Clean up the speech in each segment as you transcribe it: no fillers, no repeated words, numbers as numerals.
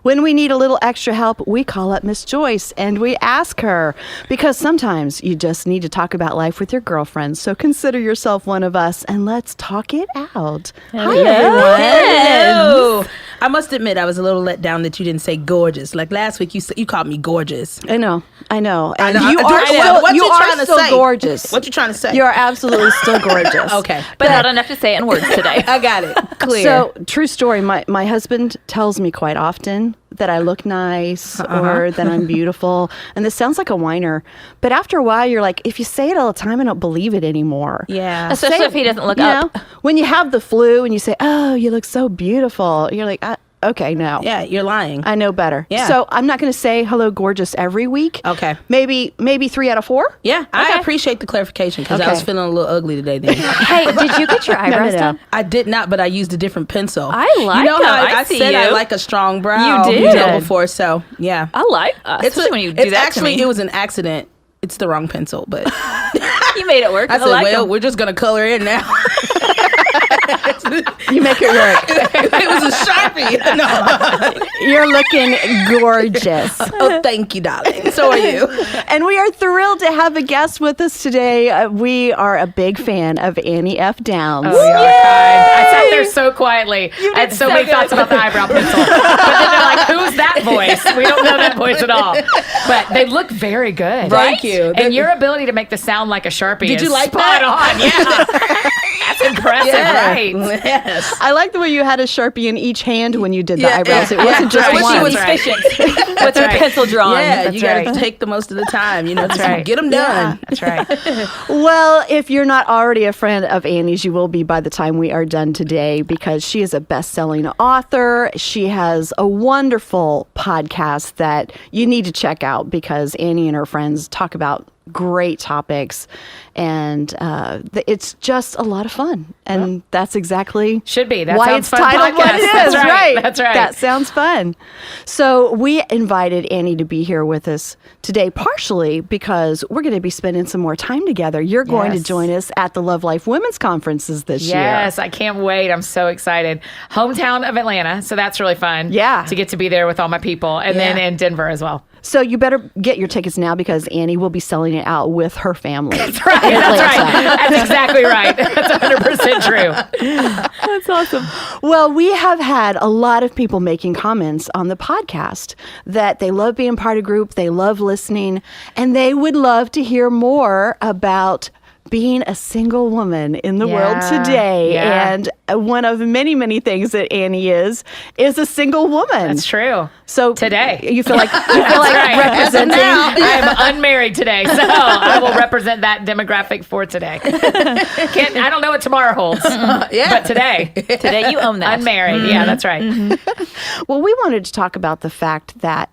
When we need a little extra help, we call up Miss Joyce and we ask her, because sometimes you just need to talk about life with your girlfriends. So consider yourself one of us and let's talk it out. Hi, everyone. Hello. I must admit, I was a little let down that you didn't say gorgeous. Like last week, you called me gorgeous. I know. And what you you are trying to still say? gorgeous. What you trying to say? You are absolutely still gorgeous. Okay. But not enough to say it in words today. I got it. Clear. So, true story, my husband tells me quite often that I look nice or that I'm beautiful. And this sounds like a whiner. But after a while, you're like, if you say it all the time, I don't believe it anymore. Yeah. Especially if he doesn't look up. When you have the flu and you say, oh, you look so beautiful. You're like, okay, no. Yeah, you're lying. I know better. Yeah. So I'm not going to say hello, gorgeous every week. Okay. Maybe 3 out of 4. Yeah, I appreciate the clarification because I was feeling a little ugly today. Then. Hey, did you get your eyebrows done? I did not, but I used a different pencil. I like You know them. how I I said see I you. like a strong brow. You did. Before, so yeah. I like us. Especially when you do it's that actually, to me. it was an accident. It's the wrong pencil, but You made it work. I said, like well, them. we're just gonna color in now. You make it work. It was a Sharpie. No. You're looking gorgeous. Oh, thank you, darling. So are you. And we are thrilled to have a guest with us today. We are a big fan of Annie F. Downs. Oh, you are kind. I sat there so quietly. I had so many thoughts about the eyebrow pencil. But then they're like, who's that voice? We don't know that voice at all. But they look very good. Thank you. And your ability to make the sound like a Sharpie Did is you like spot that? on. Yeah. That's impressive, right? Yes. I like the way you had a Sharpie in each hand when you did the Yeah, eyebrows. yeah, It wasn't yeah. just I wish one. you was That's right. efficient with her pencil drawing. Yeah, That's you got to right. take the most of the time. You know, That's just right. get them done. That's right. Well, if you're not already a friend of Annie's, you will be by the time we are done today because she is a best-selling author. She has a wonderful podcast that you need to check out because Annie and her friends talk about great topics, and it's just a lot of fun. And that's exactly Should be. That why sounds it's fun titled what podcast. it is. That's right. That's right. That sounds fun. So we invited Annie to be here with us today, partially because we're going to be spending some more time together. You're going to Yes. join us at the Love Life Women's Conferences this year. Yes, I can't wait. I'm so excited. Hometown of Atlanta, so that's really fun. Yeah. To get to be there with all my people. And then in Denver as well. So you better get your tickets now because Annie will be selling it out with her family. Right, that's right. That's exactly right. That's 100% true. That's awesome. Well, we have had a lot of people making comments on the podcast that they love being part of group, they love listening, and they would love to hear more about being a single woman in the world today. Yeah. And one of many, many things that Annie is a single woman. That's true. So Today. you feel like right. representing. I am unmarried today, so I will represent that demographic for today. I don't know what tomorrow holds, but today. Today you own that. Unmarried. Yeah, that's right. Well, we wanted to talk about the fact that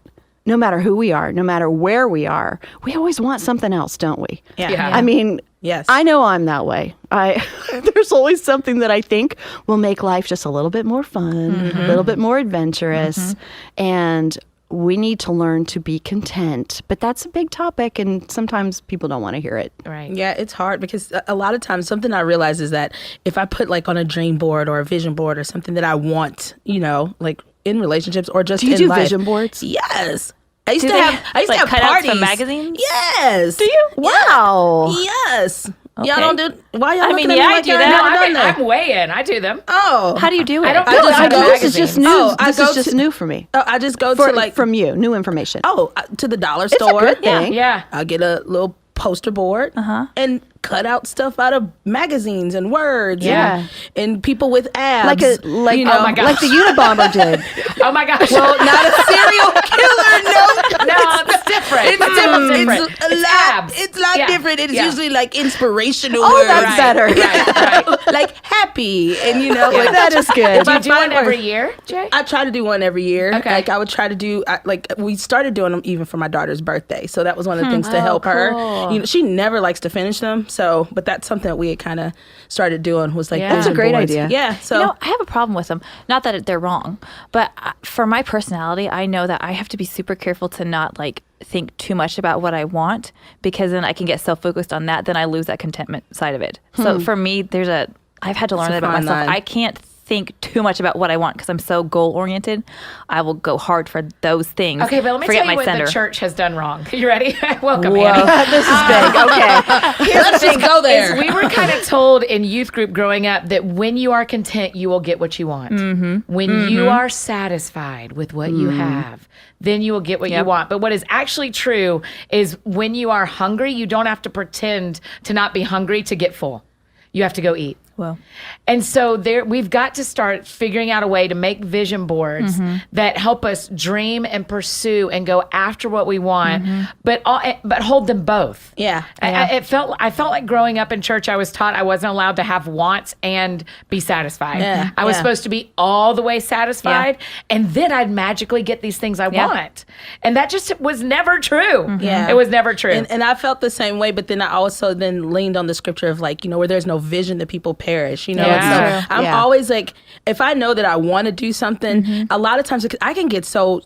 no matter who we are, no matter where we are, we always want something else, don't we? Yeah. I mean, Yes. I know I'm that way. There's always something that I think will make life just a little bit more fun, a little bit more adventurous, and we need to learn to be content. But that's a big topic, and sometimes people don't want to hear it. Right. Yeah, it's hard because a lot of times something I realize is that if I put like on a dream board or a vision board or something that I want, you know, like in relationships or just Do you in do life. vision boards? Yes. I used Do to they have like have cutouts parties. from magazines? Yes. Do you? Wow. Yes. Y'all Okay. don't do. Why y'all I looking mean, at yeah, me I like do y'all that. never No, done that? I'm way in. I do them. Oh. How do you do it? I don't I do just them go- in This is just magazines. new. Oh, I this go is just to- new for me. I just go to like From you, new information. to the dollar It's a store. good thing. Yeah. I'll get a little poster board and cut out stuff out of magazines and words. Yeah. And people with abs. Like you know, oh my God. like the Unabomber did. Oh my gosh. Well, not a serial killer. No. it's different. It's different. It's a lot. abs. It's a lot Yeah. different. It's Yeah. usually like inspirational Oh, words. that's better. Right. Like happy and you know. Yeah. Like, That is good. Do you do one Fine every words. year, Jay? I try to do one every year. Okay. Like I would try to do like we started doing them even for my daughter's birthday. So that was one of the things to help her. cool. You know, she never likes to finish them. So, but that's something that we had kind of started doing was like Yeah. That's a vision great boards. idea. Yeah. So You know, I have a problem with them. Not that they're wrong, but for my personality, I know that I have to be super careful to not like think too much about what I want because then I can get self-focused on that. Then I lose that contentment side of it. So for me, I've had to learn It's a that about fine myself. line. I can't think too much about what I want because I'm so goal oriented, I will go hard for those things. Okay, but let me forget tell you my what center. the church has done wrong. You ready? Welcome, Annie. This is big. Okay. Let's just go there. We were kind of told in youth group growing up that when you are content, you will get what you want. When you are satisfied with what you have, then you will get what you want. But what is actually true is when you are hungry, you don't have to pretend to not be hungry to get full. You have to go eat. Well, And so we've got to start figuring out a way to make vision boards that help us dream and pursue and go after what we want, but hold them both. Yeah. I felt like growing up in church, I was taught I wasn't allowed to have wants and be satisfied. Yeah. I was supposed to be all the way satisfied, and then I'd magically get these things I want. And that just was never true. Yeah. It was never true. And I felt the same way, but then I also then leaned on the scripture of like, where there's no vision, the people perish, Yeah. And so I'm Yeah. always like, if I know that I want to do something, a lot of times I can get so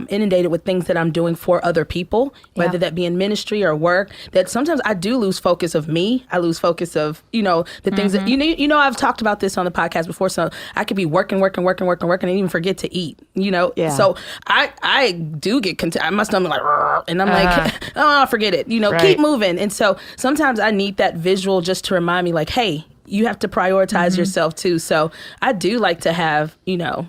inundated with things that I'm doing for other people, whether that be in ministry or work, that sometimes I do lose focus of me. I lose focus of, the things that, I've talked about this on the podcast before, so I could be working, and even forget to eat, Yeah. So I do get content. My stomach like, "Rrr," and I'm like, oh, forget it, keep moving. And so sometimes I need that visual just to remind me like, hey, you have to prioritize yourself too. So I do like to have,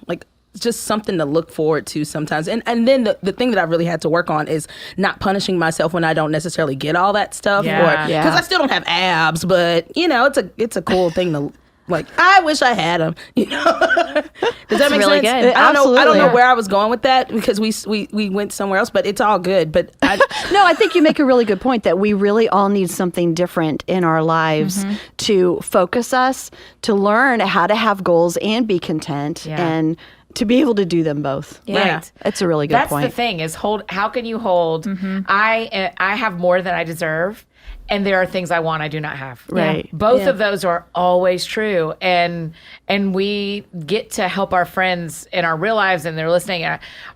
like just something to look forward to sometimes. And then the thing that I really had to work on is not punishing myself when I don't necessarily get all that stuff. Yeah. Because I still don't have abs, but it's a cool thing to like, I wish I had them, Does that make really sense? good. I don't know Absolutely. where I was going with that because we went somewhere else, but it's all good. But No, I think you make a really good point that we really all need something different in our lives to focus us, to learn how to have goals and be content and to be able to do them both. Yeah. Right. It's a really good That's point. the thing is how can you hold, I have more than I deserve, and there are things I want I do not have. Right. Both of those are always true. And we get to help our friends in our real lives, and they're listening,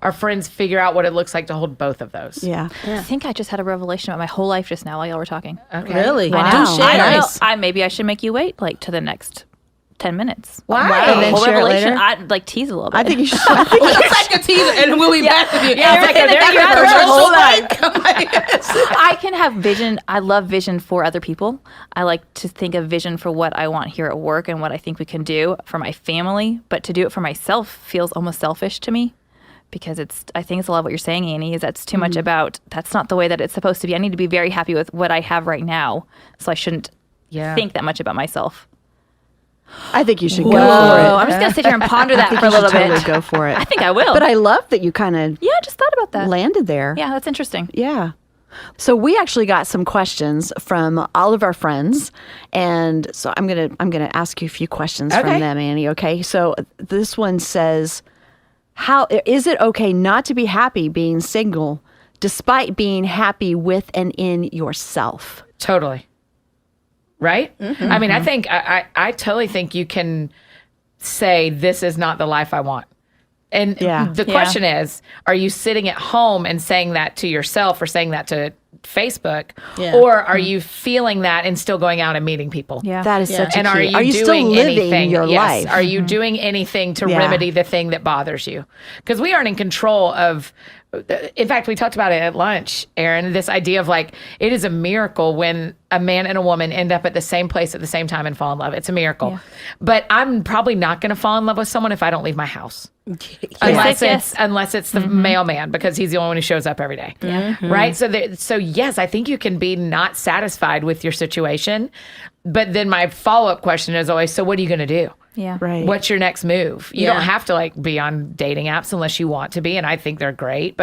our friends figure out what it looks like to hold both of those. Yeah. I think I just had a revelation about my whole life just now while y'all were talking. Okay. really, Wow. do share. I know. Nice. Maybe I should make you wait like to the next 10 minutes. Why? And then Whole share it revelation. later? I'd like tease a little bit. I think you should. Let's take a teaser and we'll be back with you. Yeah, it's like Everything they're that gonna you commercial have like, I can have vision. I love vision for other people. I like to think of vision for what I want here at work and what I think we can do for my family. But to do it for myself feels almost selfish to me because I think it's a lot of what you're saying, Annie, is that's too much about, that's not the way that it's supposed to be. I need to be very happy with what I have right now. So I shouldn't think that much about myself. I think you should go Whoa, for it. I'm just going to sit here and ponder that for a You should little totally bit. go for it. I think I will. But I love that you kind of I just thought about that. landed there. Yeah, that's interesting. Yeah. So we actually got some questions from all of our friends, and so I'm gonna ask you a few questions from them, Annie. Okay. So this one says, "How is it okay not to be happy being single, despite being happy with and in yourself?" Totally. Right? I mean, I think, I totally think you can say, this is not the life I want. And the question is, are you sitting at home and saying that to yourself or saying that to Facebook? Yeah. Or are you feeling that and still going out and meeting people? Yeah. That is such a And key. are you still doing living anything? your Yes. life? Are you doing anything to Yeah. remedy the thing that bothers you? Because we aren't in control of. In fact, we talked about it at lunch, Aaron. This idea of like it is a miracle when a man and a woman end up at the same place at the same time and fall in love. It's a miracle. Yeah. But I'm probably not going to fall in love with someone if I don't leave my house. Unless it's the mailman, because he's the only one who shows up every day. Right? So yes, I think you can be not satisfied with your situation. But then my follow-up question is always, so what are you going to do? Yeah. Right. What's your next move? You don't have to like be on dating apps unless you want to be. And I think they're great,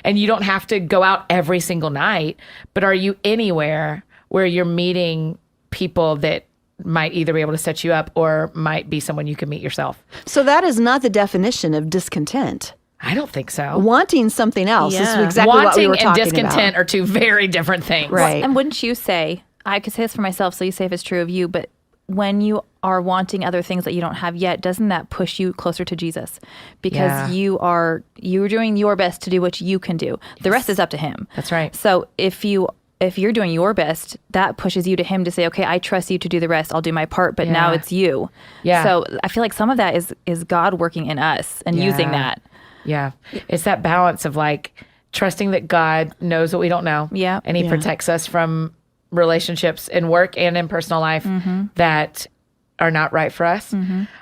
and you don't have to go out every single night, but are you anywhere where you're meeting people that might either be able to set you up or might be someone you can meet yourself? So that is not the definition of discontent. I don't think so. Wanting something else is exactly Wanting what we were and talking discontent about. are two very different things. Right. And wouldn't you say, I could say this for myself, so you say if it's true of you, but when you are wanting other things that you don't have yet, doesn't that push you closer to Jesus? Because you're doing your best to do what you can do. The rest is up to him. That's right. So if you if you're doing your best, that pushes you to him to say, okay, I trust you to do the rest. I'll do my part, but now it's you. Yeah. So I feel like some of that is God working in us and using that. Yeah. It's that balance of like trusting that God knows what we don't know. Yeah. And he protects us from relationships in work and in personal life that are not right for us,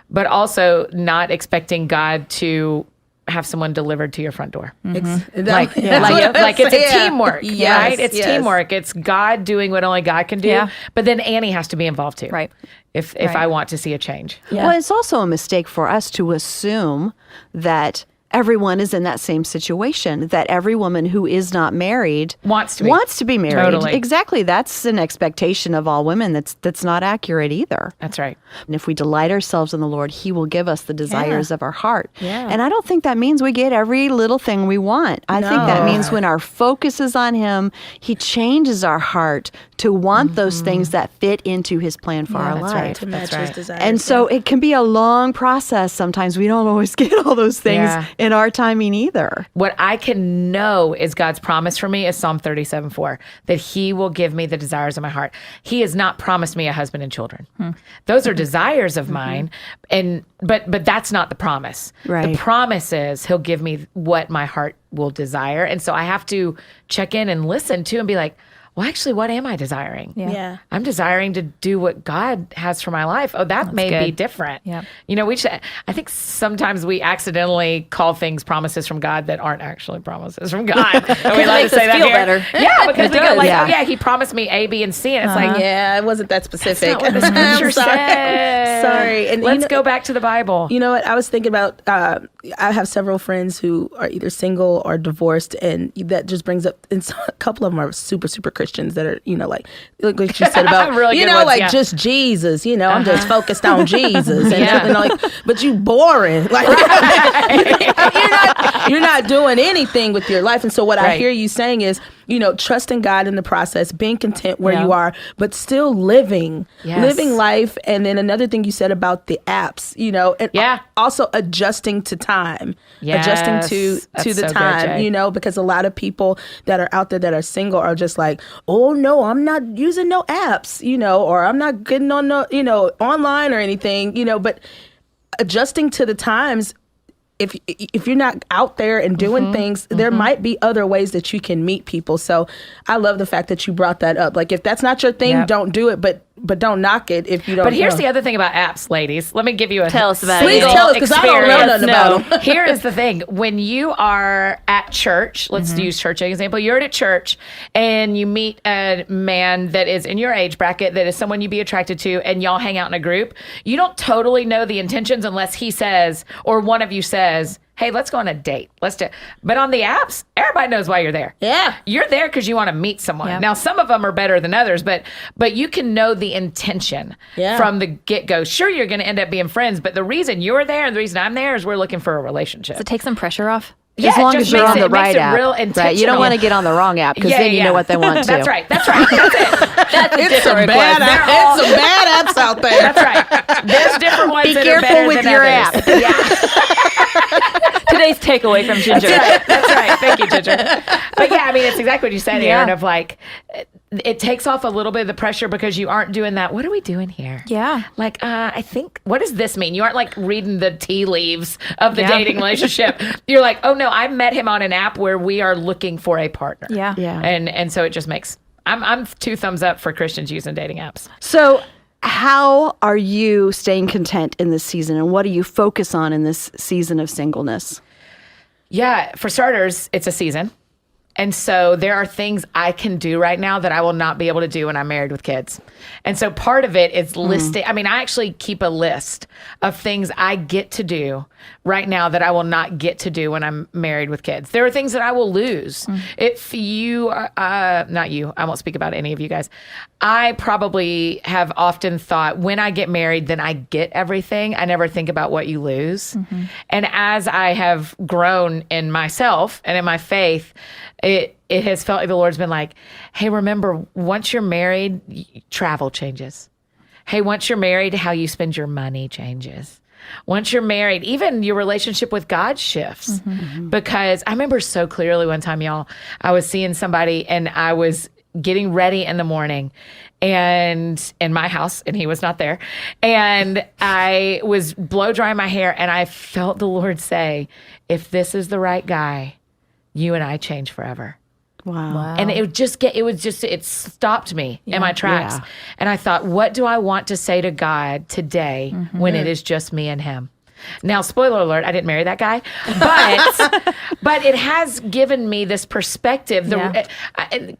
but also not expecting God to have someone delivered to your front door. Like it's a teamwork, right? It's teamwork. It's God doing what only God can do. Yeah. But then Annie has to be involved too. Right. If I want to see a change. Well, it's also a mistake for us to assume that everyone is in that same situation, that every woman who is not married wants to be married. Totally. Exactly. That's an expectation of all women that's not accurate either. That's right. And if we delight ourselves in the Lord, he will give us the desires of our heart. Yeah. And I don't think that means we get every little thing we want. I think that means when our focus is on him, he changes our heart to want those things that fit into his plan for our that's life. right. To match his desires. And so it can be a long process. Sometimes we don't always get all those things in our timing either. What I can know is God's promise for me is Psalm 37:4, that he will give me the desires of my heart. He has not promised me a husband and children. Those are desires of mine. But that's not the promise. Right. The promise is he'll give me what my heart will desire. And so I have to check in and listen to and be like, well, actually, what am I desiring? Yeah. I'm desiring to do what God has for my life. Oh, that may be different. Yeah. You know, I think sometimes we accidentally call things promises from God that aren't actually promises from God. And we like to say that feel here. better. Yeah, because we go like, Yeah. oh yeah, he promised me A, B, and C. And it's like, Yeah, it wasn't that specific. that's not what the scripture says. Sorry. And Let's go back to the Bible. You know what? I was thinking about, I have several friends who are either single or divorced, and that just brings up, and so a couple of them are super, super Christians that are, you know, like what you said about, Really you good know, ones, like yeah. just Jesus, you know, I'm just focused on Jesus. And, Yeah. and like, but you boring. Like, you're not doing anything with your life. And so what I Right. hear you saying is, you know, trusting God in the process, being content where Yeah. you are, but still living Yes. life. And then another thing you said about the apps, you know, and Yeah. also adjusting to time, adjusting Yes. to That's the so good, time, Jay. you know, because a lot of people that are out there that are single are just like, oh no, I'm not using no apps, you know, or I'm not getting on no, you know, online or anything, you know, but adjusting to the times. If you're not out there and doing things, there might be other ways that you can meet people. So I love the fact that you brought that up. Like, if that's not your thing, Yep. don't do it, but don't knock it if you don't. But here's know. the other thing about apps, ladies. Let me give you a Tell us about it. Please single tell us, because I don't know experience. nothing about them. Here is the thing. When you are at church, let's use church as an example. You're at church and you meet a man that is in your age bracket, that is someone you'd be attracted to, and y'all hang out in a group. You don't totally know the intentions unless he says, or one of you says, hey, let's go on a date. Let's do. But on the apps, everybody knows why you're there. Yeah. You're there because you want to meet someone. Yeah. Now, some of them are better than others, but you can know the intention from the get-go. Sure, you're going to end up being friends, but the reason you're there and the reason I'm there is we're looking for a relationship. So take some pressure off. Yeah, as long it as just you're makes on it- the it makes right it app. real Right. You intentional. don't want to get on the wrong app because then you know what they want to. That's right. That's right. That's it. That's a It's some different bad request. apps. It's some bad apps out there. That's right. There's different ones Be that are careful better with than your others. app. Yeah. Today's takeaway from Ginger. That's right. Thank you, Ginger. But yeah, I mean, it's exactly what you said, Yeah. Aaron, of like, it takes off a little bit of the pressure because you aren't doing that. What are we doing here? Yeah. Like, I think, what does this mean? You aren't like reading the tea leaves of the Yeah. dating relationship. You're like, oh no, I met him on an app where we are looking for a partner. Yeah. Yeah. And so it just makes, I'm 2 thumbs up for Christians using dating apps. So, how are you staying content in this season, and what do you focus on in this season of singleness? Yeah, for starters, it's a season. And so there are things I can do right now that I will not be able to do when I'm married with kids. And so part of it is listing. I mean, I actually keep a list of things I get to do right now that I will not get to do when I'm married with kids. There are things that I will lose. If you, not you, I won't speak about any of you guys. I probably have often thought when I get married, then I get everything. I never think about what you lose. And as I have grown in myself and in my faith, it has felt like the Lord's been like, hey, remember, once you're married, travel changes. Hey, once you're married, how you spend your money changes. Once you're married, even your relationship with God shifts. Because I remember so clearly one time, y'all, I was seeing somebody and I was getting ready in the morning and in my house, and he was not there. And I was blow drying my hair, and I felt the Lord say, if this is the right guy, you and I change forever. Wow. And it stopped me in my tracks. Yeah. And I thought, what do I want to say to God today when it is just me and him? Now, spoiler alert, I didn't marry that guy, but it has given me this perspective.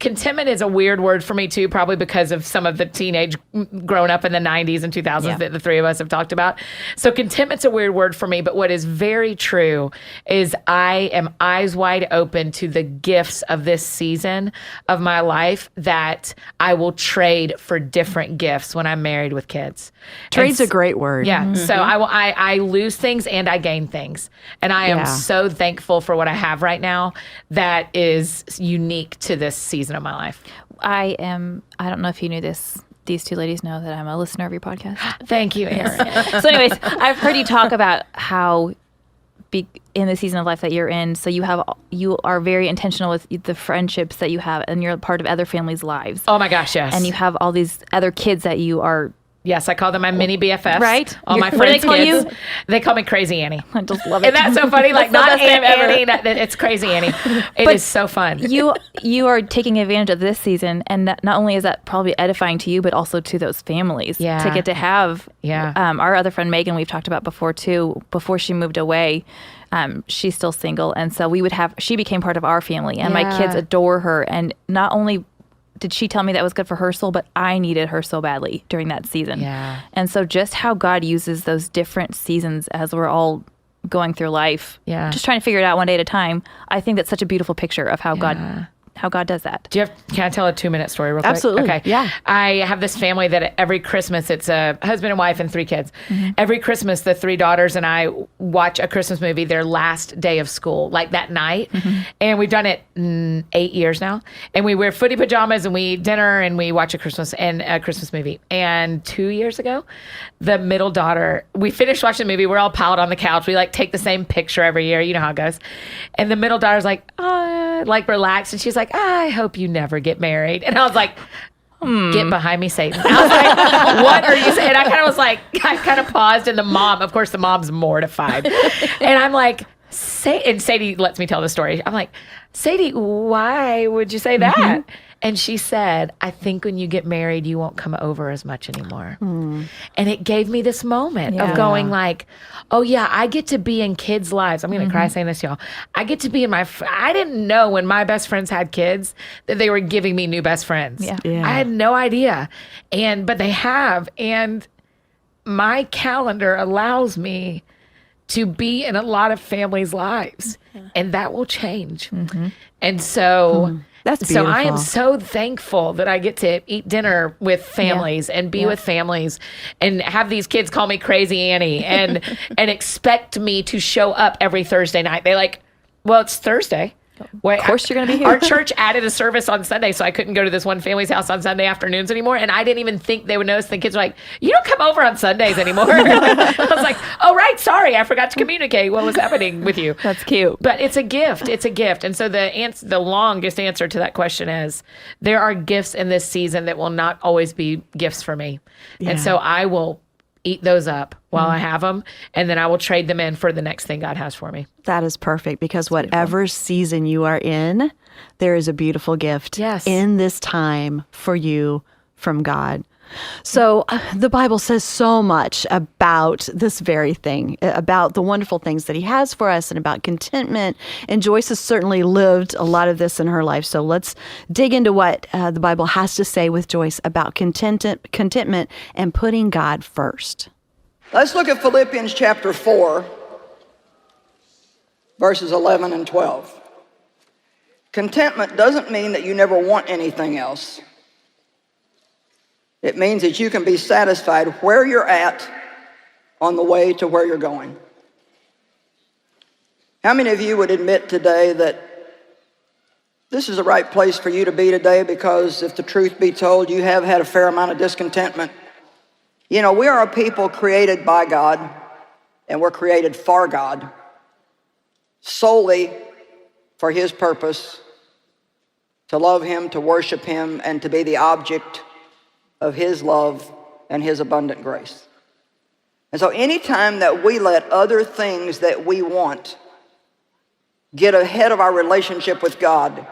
Contentment is a weird word for me too, probably because of some of the teenage growing up in the 90s and 2000s that the three of us have talked about. So contentment's a weird word for me, but what is very true is I am eyes wide open to the gifts of this season of my life that I will trade for different gifts when I'm married with kids. Trade's a great word. Yeah. So I lose things and I gain things. And I am so thankful for what I have right now that is unique to this season of my life. I don't know if you knew this. These two ladies know that I'm a listener of your podcast. Thank you, Erin. So anyways, I've heard you talk about how in the season of life that you're in, so you are very intentional with the friendships that you have, and you're a part of other families' lives. Oh my gosh, yes. And you have all these other kids that you are. Yes, I call them my mini BFFs. Right. All my What do they friends' call kids. you? They call me Crazy Annie. I just love it. And that's so funny. Like, That's not the best name Annie. It's Crazy Annie. It is so fun. You are taking advantage of this season, and not only is that probably edifying to you, but also to those families. Yeah. To get to have. Yeah. Our other friend Megan, we've talked about before too. Before she moved away, she's still single, and so she became part of our family, and my kids adore her. And not only did she tell me that was good for her soul, but I needed her so badly during that season. Yeah. And so just how God uses those different seasons as we're all going through life, just trying to figure it out one day at a time. I think that's such a beautiful picture of how God does that. Can I tell a 2-minute story real quick? Absolutely. Okay. Yeah. I have this family that every Christmas, it's a husband and wife and 3 kids. Every Christmas, the 3 daughters and I watch a Christmas movie their last day of school, like that night. And we've done it 8 years now. And we wear footy pajamas and we eat dinner and we watch a Christmas movie. And 2 years ago, the middle daughter, we finished watching the movie. We're all piled on the couch. We take the same picture every year. You know how it goes. And the middle daughter's relaxed. And she's like, I hope you never get married. And I was like, get behind me, Satan. I was like, what are you saying? I kind of paused, and the mom's mortified. And I'm like, and Sadie lets me tell the story. I'm like, Sadie, why would you say that? And she said, I think when you get married, you won't come over as much anymore. And it gave me this moment of going oh yeah, I get to be in kids' lives. I'm going to cry saying this, y'all. I get to be in I didn't know when my best friends had kids that they were giving me new best friends. Yeah. Yeah. I had no idea. But they have. And my calendar allows me to be in a lot of families' lives. And that will change. And so... That's beautiful. So I am so thankful that I get to eat dinner with families and be with families and have these kids call me Crazy Annie and expect me to show up every Thursday night. They well, it's Thursday. Of course you're going to be here. Our church added a service on Sunday, so I couldn't go to this one family's house on Sunday afternoons anymore. And I didn't even think they would notice. The kids were like, you don't come over on Sundays anymore. I was like, oh, right. Sorry. I forgot to communicate what was happening with you. That's cute. But it's a gift. It's a gift. And so the longest answer to that question is there are gifts in this season that will not always be gifts for me. Yeah. And so I will eat those up while I have them, and then I will trade them in for the next thing God has for me. That is perfect, because whatever season you are in, there is a beautiful gift in this time for you from God. So the Bible says so much about this very thing, about the wonderful things that he has for us and about contentment. And Joyce has certainly lived a lot of this in her life. So let's dig into what the Bible has to say with Joyce about contentment and putting God first. Let's look at Philippians chapter 4, verses 11 and 12. Contentment doesn't mean that you never want anything else. It means that you can be satisfied where you're at on the way to where you're going. How many of you would admit today that this is the right place for you to be today, because if the truth be told, you have had a fair amount of discontentment? You know, we are a people created by God, and we're created for God, solely for his purpose, to love him, to worship him, and to be the object of his love and his abundant grace. And so anytime that we let other things that we want get ahead of our relationship with God,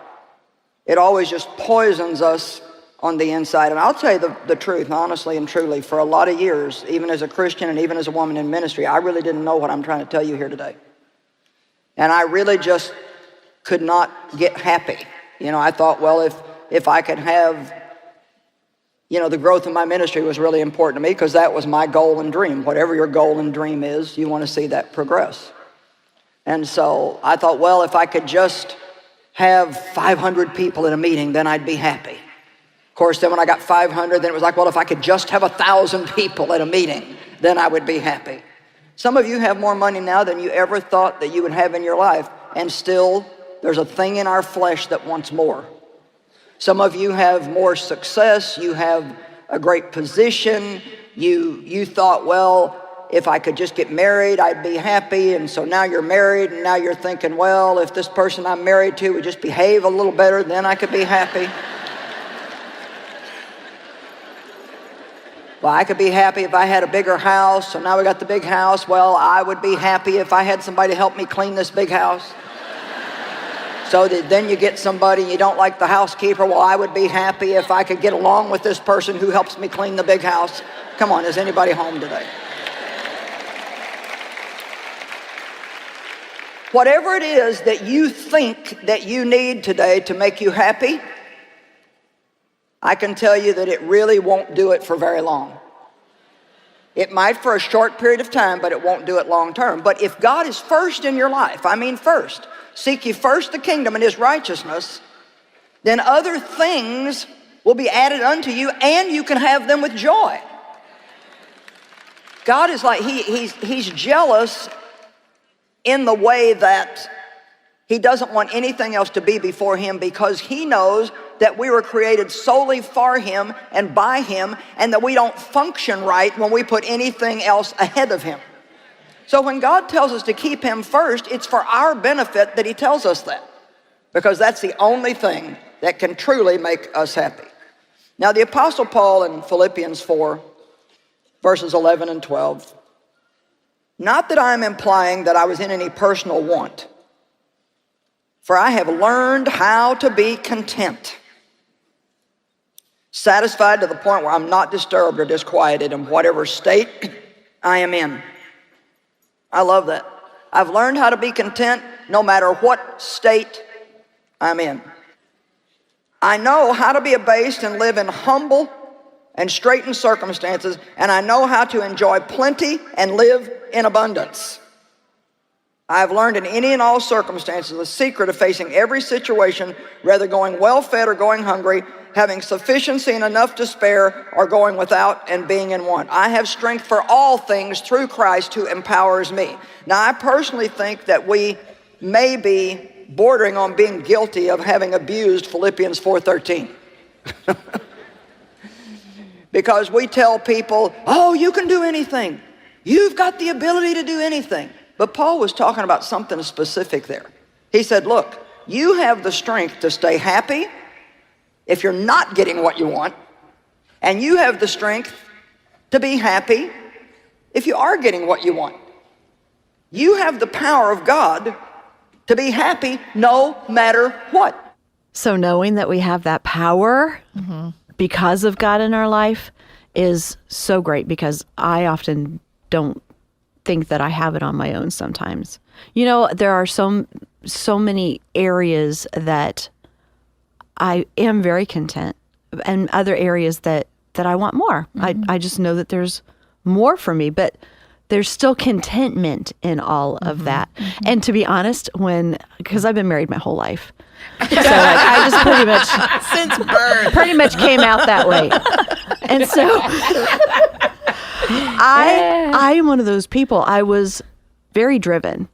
it always just poisons us on the inside. And I'll tell you the truth, honestly and truly, for a lot of years, even as a Christian and even as a woman in ministry, I really didn't know what I'm trying to tell you here today. And I really just could not get happy. I thought, well, if I could have, the growth of my ministry was really important to me because that was my goal and dream. Whatever your goal and dream is, you want to see that progress. And so I thought, well, if I could just have 500 people in a meeting, then I'd be happy. Of course, then when I got 500, then it was like, well, if I could just have 1,000 people at a meeting, then I would be happy. Some of you have more money now than you ever thought that you would have in your life, and still there's a thing in our flesh that wants more. Some of you have more success, you have a great position, you thought, well, if I could just get married, I'd be happy, and so now you're married, and now you're thinking, well, if this person I'm married to would just behave a little better, then I could be happy. Well, I could be happy if I had a bigger house, so now we got the big house. Well, I would be happy if I had somebody to help me clean this big house. So then you get somebody, you don't like the housekeeper. Well, I would be happy if I could get along with this person who helps me clean the big house. Come on, is anybody home today? Whatever it is that you think that you need today to make you happy, I can tell you that it really won't do it for very long. It might for a short period of time, but it won't do it long term. But if God is first in your life, I mean first, seek ye first the kingdom and his righteousness, then other things will be added unto you, and you can have them with joy. God is like, he's jealous in the way that he doesn't want anything else to be before him, because he knows that we were created solely for him and by him, and that we don't function right when we put anything else ahead of him. So when God tells us to keep him first, it's for our benefit that he tells us that, because that's the only thing that can truly make us happy. Now, the Apostle Paul in Philippians 4, verses 11 and 12, not that I'm implying that I was in any personal want, for I have learned how to be content, satisfied to the point where I'm not disturbed or disquieted in whatever state I am in. I love that. I've learned how to be content no matter what state I'm in. I know how to be abased and live in humble and straitened circumstances, and I know how to enjoy plenty and live in abundance. I've learned in any and all circumstances the secret of facing every situation, whether going well-fed or going hungry, having sufficiency and enough to spare, or going without and being in want. I have strength for all things through Christ who empowers me. Now, I personally think that we may be bordering on being guilty of having abused Philippians 4:13. Because we tell people, oh, you can do anything. You've got the ability to do anything. But Paul was talking about something specific there. He said, look, you have the strength to stay happy if you're not getting what you want, and you have the strength to be happy if you are getting what you want. You have the power of God to be happy no matter what. So knowing that we have that power because of God in our life is so great, because I often don't think that I have it on my own sometimes. There are so many areas that I am very content, and other areas that I want more. I just know that there's more for me, but there's still contentment in all of that. And to be honest, because I've been married my whole life, so I just pretty much Since birth. pretty much came out that way. And so I am one of those people. I was very driven.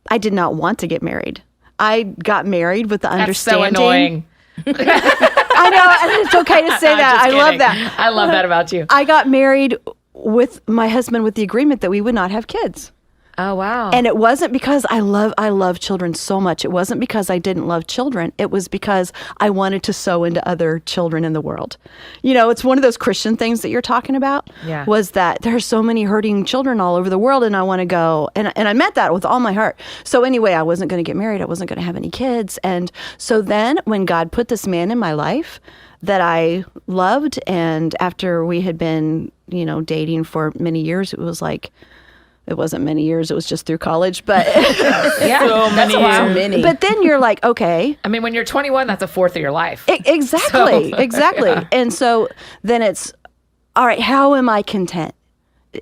I did not want to get married. I got married with the That's understanding. so annoying. I know, and it's okay to say that. I love that. I love that about you. I got married with my husband with the agreement that we would not have kids. Oh, wow. And it wasn't because I love children so much. It wasn't because I didn't love children. It was because I wanted to sow into other children in the world. It's one of those Christian things that you're talking about. Yeah. Was that there are so many hurting children all over the world, and I want to go. And I meant that with all my heart. So anyway, I wasn't going to get married. I wasn't going to have any kids. And so then when God put this man in my life that I loved, and after we had been, dating for many years, it was like, it wasn't many years. It was just through college, but yeah, so that's a while. many. But then you're like, okay. I mean, when you're 21, that's a fourth of your life. Exactly. So, exactly. yeah. And so then it's, all right, how am I content?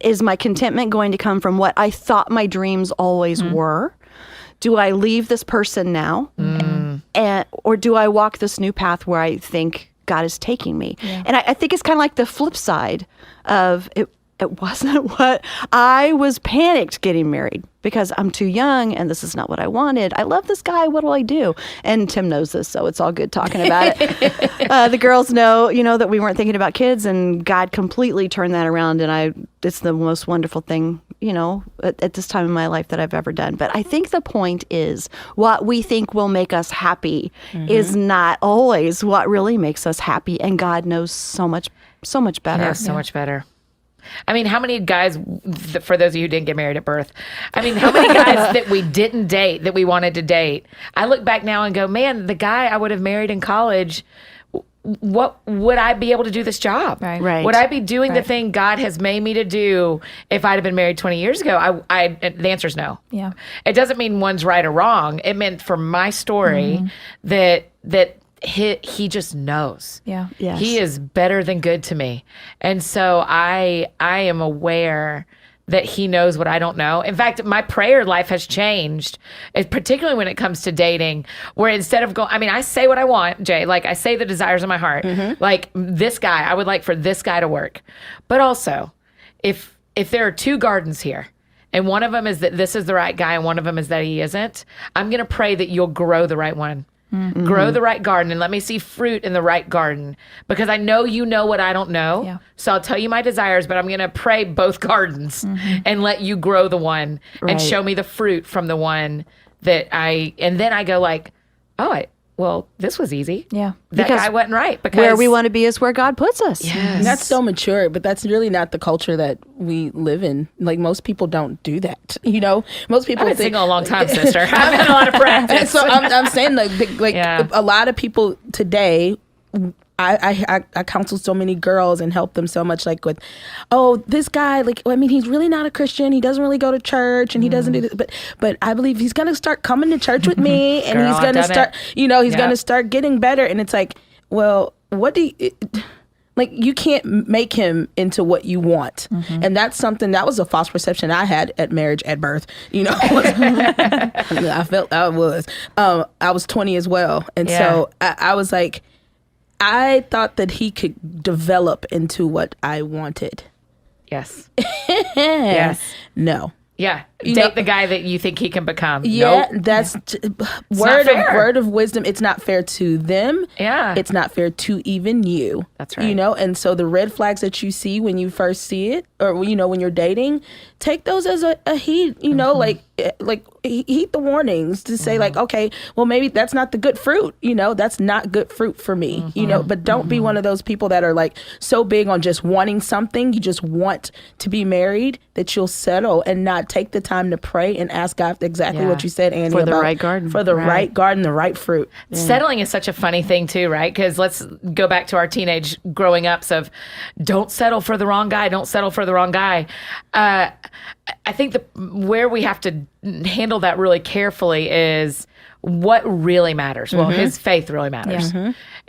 Is my contentment going to come from what I thought my dreams always were? Do I leave this person now? Or do I walk this new path where I think God is taking me? Yeah. And I think it's kind of like the flip side of it. It wasn't what I was panicked getting married because I'm too young and this is not what I wanted. I love this guy. What do I do? And Tim knows this, so it's all good talking about it. The girls know, that we weren't thinking about kids, and God completely turned that around. And it's the most wonderful thing, at this time in my life that I've ever done. But I think the point is what we think will make us happy is not always what really makes us happy. And God knows so much better. Yeah, so much better. I mean, how many guys, for those of you who didn't get married at birth, how many guys that we didn't date, that we wanted to date, I look back now and go, man, the guy I would have married in college, what would I be able to do this job? Right. Would I be doing the thing God has made me to do if I'd have been married 20 years ago? The answer is no. Yeah. It doesn't mean one's right or wrong. It meant for my story that he just knows. Yeah. Yes. He is better than good to me. And so I am aware that he knows what I don't know. In fact, my prayer life has changed, particularly when it comes to dating, where instead of going, I say what I want, Jay, like I say the desires of my heart, like this guy, I would like for this guy to work. But also, if there are two gardens here, and one of them is that this is the right guy and one of them is that he isn't, I'm going to pray that you'll grow the right one. Grow the right garden and let me see fruit in the right garden, because I know you know what I don't know. Yeah. So I'll tell you my desires, but I'm going to pray both gardens and let you grow the one and show me the fruit from the one and then I go like, well, this was easy. Yeah. That guy wasn't right. Because where we want to be is where God puts us. Yes. And that's so mature, but that's really not the culture that we live in. Like most people don't do that. Most people I've been think single a long time, sister. I've had a lot of practice. so I'm saying a lot of people today. I counsel so many girls and help them so much, like with, this guy, he's really not a Christian. He doesn't really go to church and he doesn't do this, but I believe he's going to start coming to church with me and Girl, he's going to start, he's going to start getting better. And it's like, well, what do you, you can't make him into what you want. And that's something, that was a false perception I had at marriage, at birth, I felt I was 20 as well. And so I was like, I thought that he could develop into what I wanted. Yes. Yes. No. Yeah. Date the guy that you think he can become. Yeah, Nope. that's word of wisdom. It's not fair to them. Yeah. It's not fair to even you. That's right. And so the red flags that you see when you first see it, or when you're dating, take those as a heed, like heed the warnings to say like, okay, well maybe that's not the good fruit, that's not good fruit for me, but don't be one of those people that are like so big on just wanting something, you just want to be married, that you'll settle and not take the time to pray and ask God exactly what you said, Annie, For the about right garden. for the right garden, the right fruit. Settling is such a funny thing too, right? Because let's go back to our teenage growing ups of don't settle for the wrong guy, don't settle for the wrong guy. I think where we have to handle that really carefully is what really matters. Well, his faith really matters.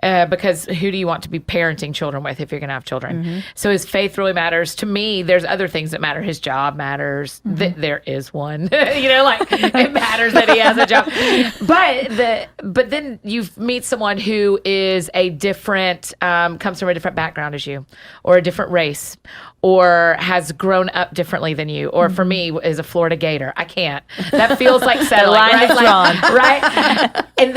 Because who do you want to be parenting children with if you're going to have children? So his faith really matters. To me, there's other things that matter. His job matters. There is one. It matters that he has a job. But then you meet someone who is a different, comes from a different background as you, or a different race, or has grown up differently than you, or for me is a Florida Gator. I can't. That feels like settling. line is drawn. Right? And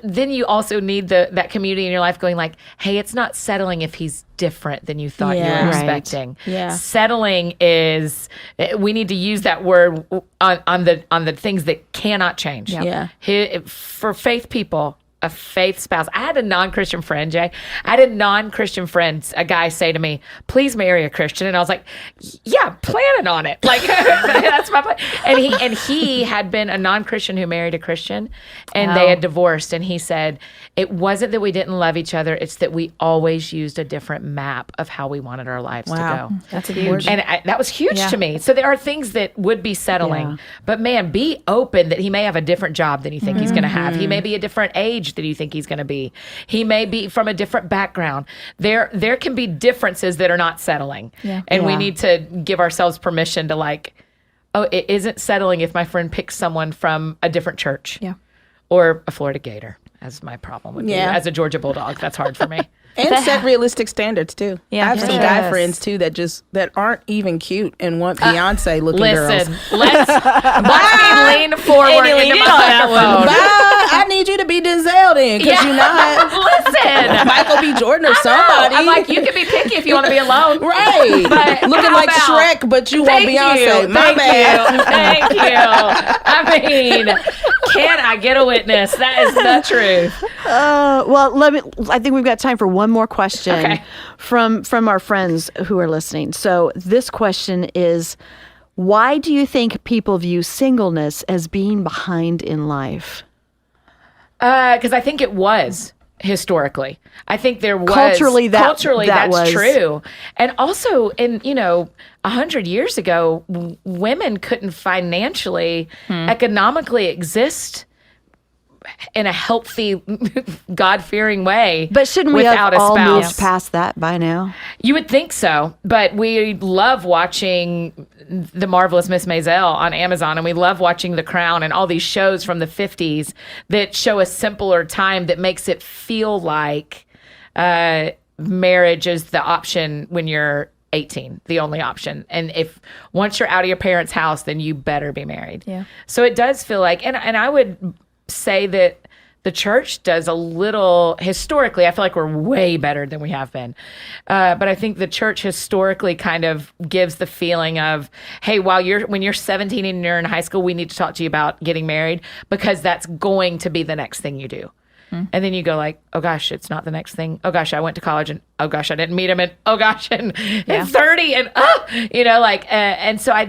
then you also need that community in your life going like, hey, it's not settling if he's different than you thought you Yeah. were Right. expecting. Yeah. Settling is, we need to use that word on the things that cannot change. Yeah. For faith people, a faith spouse. I had a non-Christian friend, Jay. I had a non-Christian friend, a guy say to me, please marry a Christian. And I was like, yeah, I'm planning on it. Like, that's my plan. And he had been a non-Christian who married a Christian, and they had divorced. And he said, it wasn't that we didn't love each other. It's that we always used a different map of how we wanted our lives to go. That's huge. And that was huge to me. So there are things that would be settling, Yeah. but man, be open that he may have a different job than you think he's going to have. He may be a different age than you think he's going to be. He may be from a different background. There can be differences that are not settling. And we Yeah. need to give ourselves permission to like, oh, it isn't settling if my friend picks someone from a different church. Yeah. Or a Florida Gator, as my problem would be. Yeah. As a Georgia Bulldog, that's hard for me. And set realistic standards too. Yeah. I have some Yes. guy friends too that aren't even cute and want Beyonce looking girls. Listen, let's watch me lean forward Andy, lean into in my on that microphone. Bye. I need you to be Denzel then, because you're not Listen, Michael B. Jordan or I know. somebody. I'm like, you can be picky if you want to be alone. right, But looking how like about- Shrek, but you want Thank Beyonce. you. My Thank bad. you. Thank you. I mean, can I get a witness? That is the truth. Well, I think we've got time for one more question Okay. from our friends who are listening. So this question is, why do you think people view singleness as being behind in life? Because I think it was historically. I think there was Culturally, that that's was true. And also, 100 years ago, women couldn't financially, economically exist in a healthy, God-fearing way. But shouldn't we without have all a spouse. moved past that by now? You would think so, but we love watching The Marvelous Miss Maisel on Amazon, and we love watching The Crown and all these shows from the 50s that show a simpler time that makes it feel like marriage is the option when you're 18, the only option. And if once you're out of your parents' house, then you better be married. Yeah. So it does feel like, and I would say that the church does a little historically. I feel like we're way better than we have been, but I think the church historically kind of gives the feeling of, hey, when you're 17 and you're in high school, we need to talk to you about getting married, because that's going to be the next thing you do. And then you go like, oh gosh, it's not the next thing. Oh gosh, I went to college, and oh gosh, I didn't meet him, and oh gosh, and 30, and and so I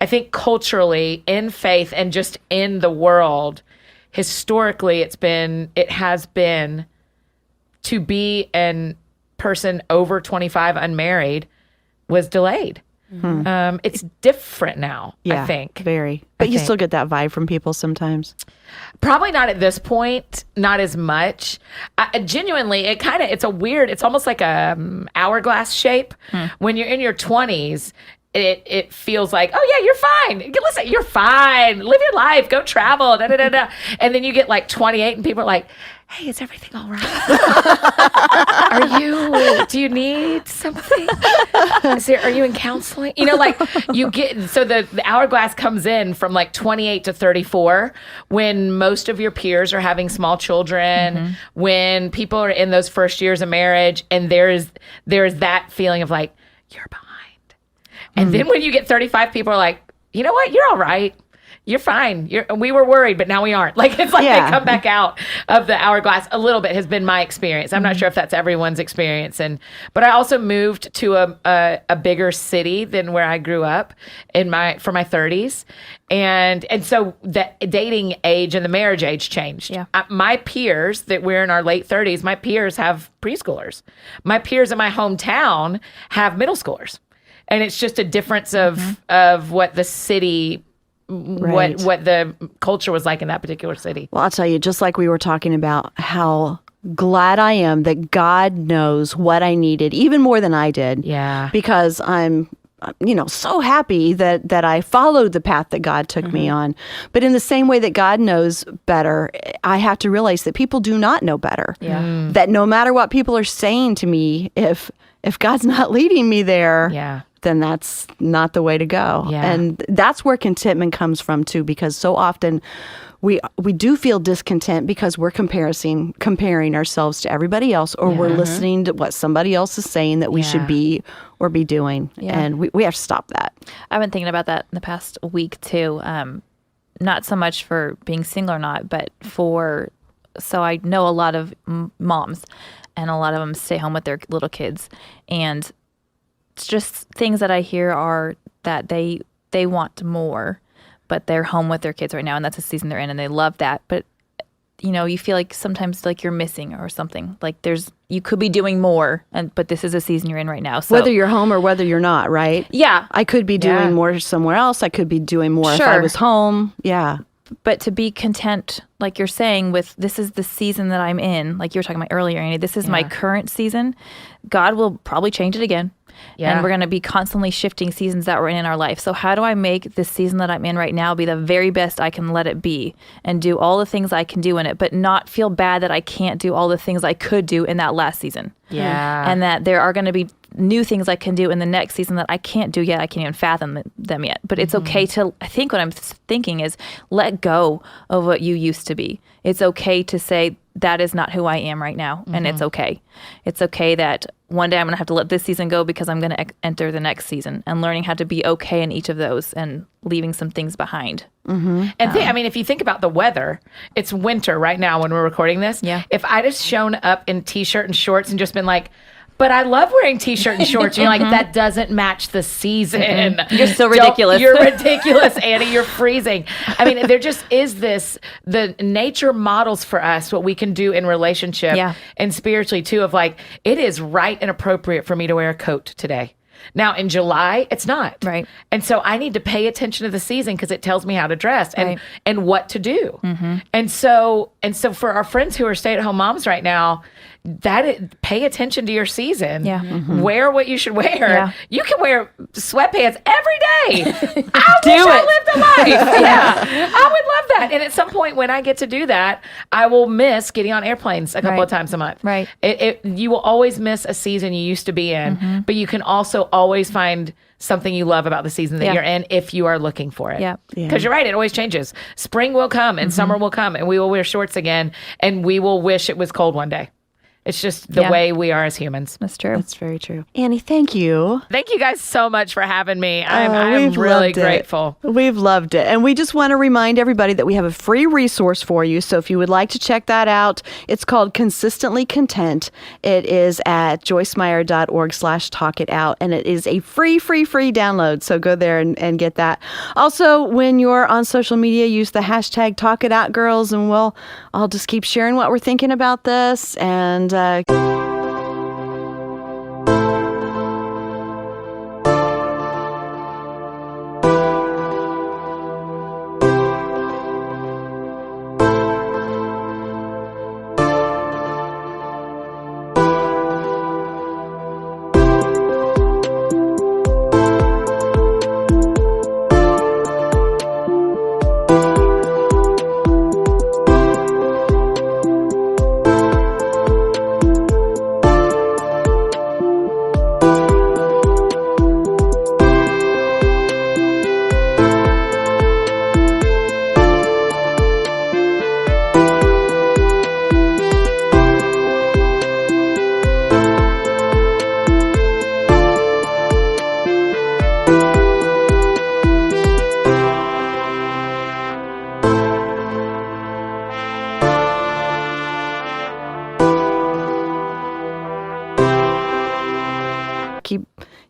think culturally, in faith, and just in the world, historically, it has been to be a person over 25 unmarried was delayed. It's different now, Yeah, I think. very. But you think. still get that vibe from people sometimes. Probably not at this point, not as much. Genuinely, it's almost like a hourglass shape. When you're in your 20s, it feels like, oh yeah, you're fine. Listen, you're fine. Live your life. Go travel. Da, da, da, da. And then you get like 28 and people are like, hey, is everything all right? Do you need something? Are you in counseling? You get, so the hourglass comes in from like 28 to 34 when most of your peers are having small children, when people are in those first years of marriage, and there's that feeling of like, you're behind. And then when you get 35, people are like, you know what? You're all right. You're fine. We were worried, but now we aren't. Like, it's like Yeah. they come back out of the hourglass a little bit, has been my experience. I'm not sure if that's everyone's experience. But I also moved to a bigger city than where I grew up for my 30s. And so the dating age and the marriage age changed. Yeah. My peers that we're in our late 30s, my peers have preschoolers. My peers in my hometown have middle schoolers. And it's just a difference of what the city, Right. what the culture was like in that particular city. Well, I'll tell you, just like we were talking about how glad I am that God knows what I needed, even more than I did. Yeah. Because I'm, so happy that I followed the path that God took me on. But in the same way that God knows better, I have to realize that people do not know better. Yeah. That no matter what people are saying to me, if God's not leading me there, Yeah. then that's not the way to go. Yeah. And that's where contentment comes from too, because so often we do feel discontent because we're comparing ourselves to everybody else, or we're listening to what somebody else is saying that we should be or be doing. Yeah. And we have to stop that. I've been thinking about that in the past week too. Not so much for being single or not, but so I know a lot of moms, and a lot of them stay home with their little kids. And it's just things that I hear are that they want more, but they're home with their kids right now, and that's the season they're in, and they love that. But you feel like sometimes like you're missing or something. Like you could be doing more, but this is a season you're in right now. So Whether you're home or whether you're not, right? yeah, I could be doing more somewhere else. I could be doing more if I Sure. was home. Yeah. but to be content, like you're saying, with this is the season that I'm in, like you were talking about earlier, Annie, this is my current season. God will probably change it again. Yeah. And we're going to be constantly shifting seasons that we're in our life. So how do I make this season that I'm in right now be the very best I can let it be, and do all the things I can do in it, but not feel bad that I can't do all the things I could do in that last season. Yeah. And that there are going to be new things I can do in the next season that I can't do yet. I can't even fathom them yet. But it's okay to, I think what I'm thinking is, let go of what you used to be. It's okay to say, that is not who I am right now. And it's okay. It's okay that one day I'm going to have to let this season go because I'm going to enter the next season, and learning how to be okay in each of those and leaving some things behind. And I mean, if you think about the weather, it's winter right now when we're recording this. Yeah. If I'd have shown up in t-shirt and shorts and just been like, but I love wearing t-shirt and shorts. You're like, that doesn't match the season. You're so ridiculous. You're ridiculous, Annie. You're freezing. I mean, there just is the nature models for us what we can do in relationship and spiritually too, of like, it is right and appropriate for me to wear a coat today. Now in July, it's not. Right. And so I need to pay attention to the season because it tells me how to dress and what to do. And so for our friends who are stay-at-home moms right now, pay attention to your season. Yeah. Wear what you should wear. Yeah. You can wear sweatpants every day. I lived a life. Yeah. I would love that. And at some point when I get to do that, I will miss getting on airplanes a couple of times a month. Right. You will always miss a season you used to be in, but you can also always find something you love about the season that you're in if you are looking for it. Yeah. Because you're right, it always changes. Spring will come and summer will come, and we will wear shorts again, and we will wish it was cold one day. It's just the way we are as humans. That's true. That's very true. Annie, thank you. Thank you guys so much for having me. I'm We've really loved it. grateful. We've loved it. And we just want to remind everybody that we have a free resource for you. So if you would like to check that out, it's called Consistently Content. It is at joycemeyer.org/talkitout. And it is a free download. So go there and get that. Also, when you're on social media, use the hashtag #TalkItOutGirls, and I'll just keep sharing what we're thinking about this. And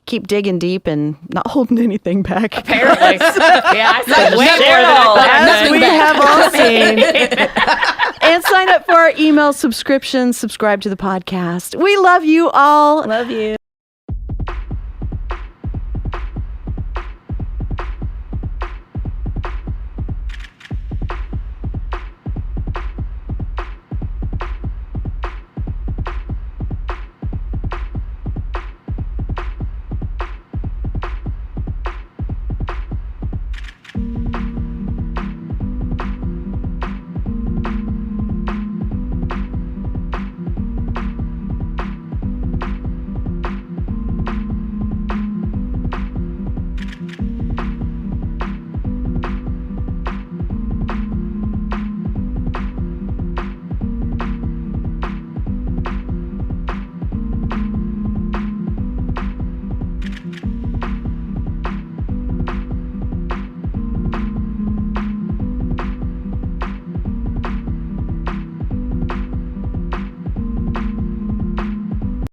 keep digging deep and not holding anything back. Apparently. Yeah, I said way more than I thought. As we have all seen. And sign up for our email subscription. Subscribe to the podcast. We love you all. Love you.